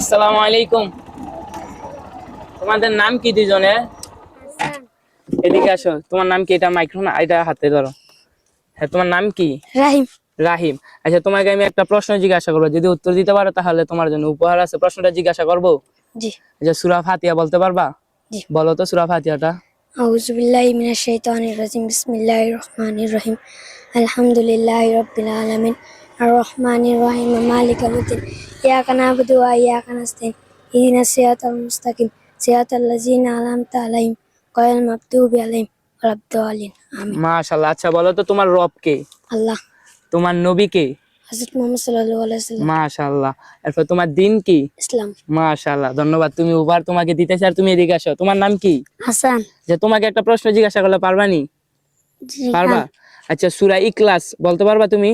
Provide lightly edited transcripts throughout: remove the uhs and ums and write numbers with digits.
আসসালামু আলাইকুম। তোমাদের নাম কি দুজনের? এদিকে আসো। তোমার নাম কি? এটা মাইক্রোফোন, এটা হাতে ধরো। হ্যাঁ, তোমার নাম কি? রাহিম। রাহিম। আচ্ছা, তোমাকে আমি একটা প্রশ্ন জিজ্ঞাসা করবো, যদি উত্তর দিতে পারো তাহলে তোমার জন্য উপহার আছে। প্রশ্নটা জিজ্ঞাসা করবো। জি আচ্ছা, সূরা ফাতিহা বলতে পারবা? জি। বলো তো সূরা ফাতিহাটা। আউযু বিল্লাহি মিনাশ শাইতানির রাজিম। বিসমিল্লাহির রহমানির রহিম। আলহামদুলিল্লাহি রাব্বিল আলামিন। আর রহমানির রহিম। মালিকিল ইয়াউমিদ্দিন। ইয়াকা না'বুদু ওয়া ইয়াকা নাস্তাইন। ইহদিনাস সিরাতাল মুস্তাকিম। সিরাতাল লাযিনা আন'আমতা আলাইহিম গায়রিল মাগদুবি আলাইহিম ওয়ালাদ-দাল্লিন। আমিন। মাশাআল্লাহ। আচ্ছা, বলো তো তোমার রব কে? আল্লাহ। তোমার নবী কে? হযরত মুহাম্মদ সাল্লাল্লাহু আলাইহি ওয়াসাল্লাম। মাশাআল্লাহ। এরপর তোমার দিন কি? ইসলাম। মাশাআল্লাহ, ধন্যবাদ। তুমি উপহার তোমাকে দিতেছি। আর তুমি এদিকে আসো। তোমার নাম কি? হাসান। যে তোমাকে একটা প্রশ্ন জিজ্ঞাসা করলে পারবানি? জি পারবা? আচ্ছা, সূরা ইখলাস বলতে পারবা তুমি?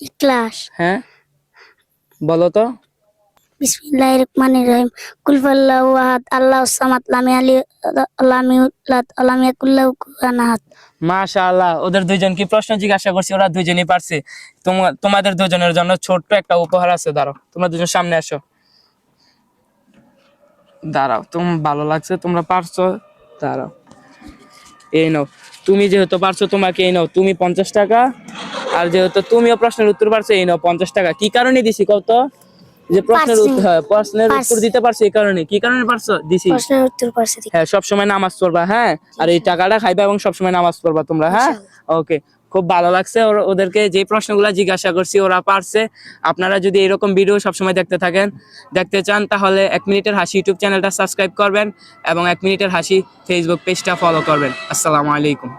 ইখলাস। হ্যাঁ, বলো তো। বিসমিল্লাহির রহমানির রহিম। কুল হুয়াল্লাহু আহাদ আল্লাহুস সামাদ লাম ইয়ালিদ ওয়ালাম ইউলাদ ওয়ালাম ইয়াকুল লাহু কুফুয়ান আহাদ। মাশাআল্লাহ, ওদের দুইজন কি প্রশ্ন জিজ্ঞাসা করছি, ওরা দুইজনই পারছে। তোমাদের দুজনের জন্য ছোট্ট একটা উপহার আছে। দাঁড়াও, তোমরা দুজন সামনে আসো। দাঁড়াও, তুমি ভালো লাগছে, তোমরা পারছো। দাঁড়াও, এই নাও। তুমি যেহেতু পারছো, তোমাকে এই নাও, তুমি 50 টাকা। আর যেহেতু তুমিও প্রশ্নের উত্তর পারছো, এই নাও 50 টাকা। কি কারণে দিছি কত? যে প্রশ্নের উত্তর, হ্যাঁ, প্রশ্নের উত্তর দিতে পারছো এই কারণে। কি কারণে পারছো দিছি? প্রশ্নের উত্তর পারছি। হ্যাঁ, সবসময় নামাজ পড়বা। হ্যাঁ, আর এই টাকাটা খাইবা এবং সবসময় নামাজ পড়বা তোমরা। হ্যাঁ, ওকে। খুব ভালো লাগছে। ওদেরকে যে প্রশ্নগুলো জিজ্ঞাসা করছি ওরা পারছে। আপনারা যদি এরকম ভিডিও সবসময় দেখতে চান তাহলে 1 মিনিটের হাসি ইউটিউব চ্যানেলটা সাবস্ক্রাইব করবেন এবং 1 মিনিটের হাসি ফেসবুক পেজটা ফলো করবেন। আসসালামু আলাইকুম।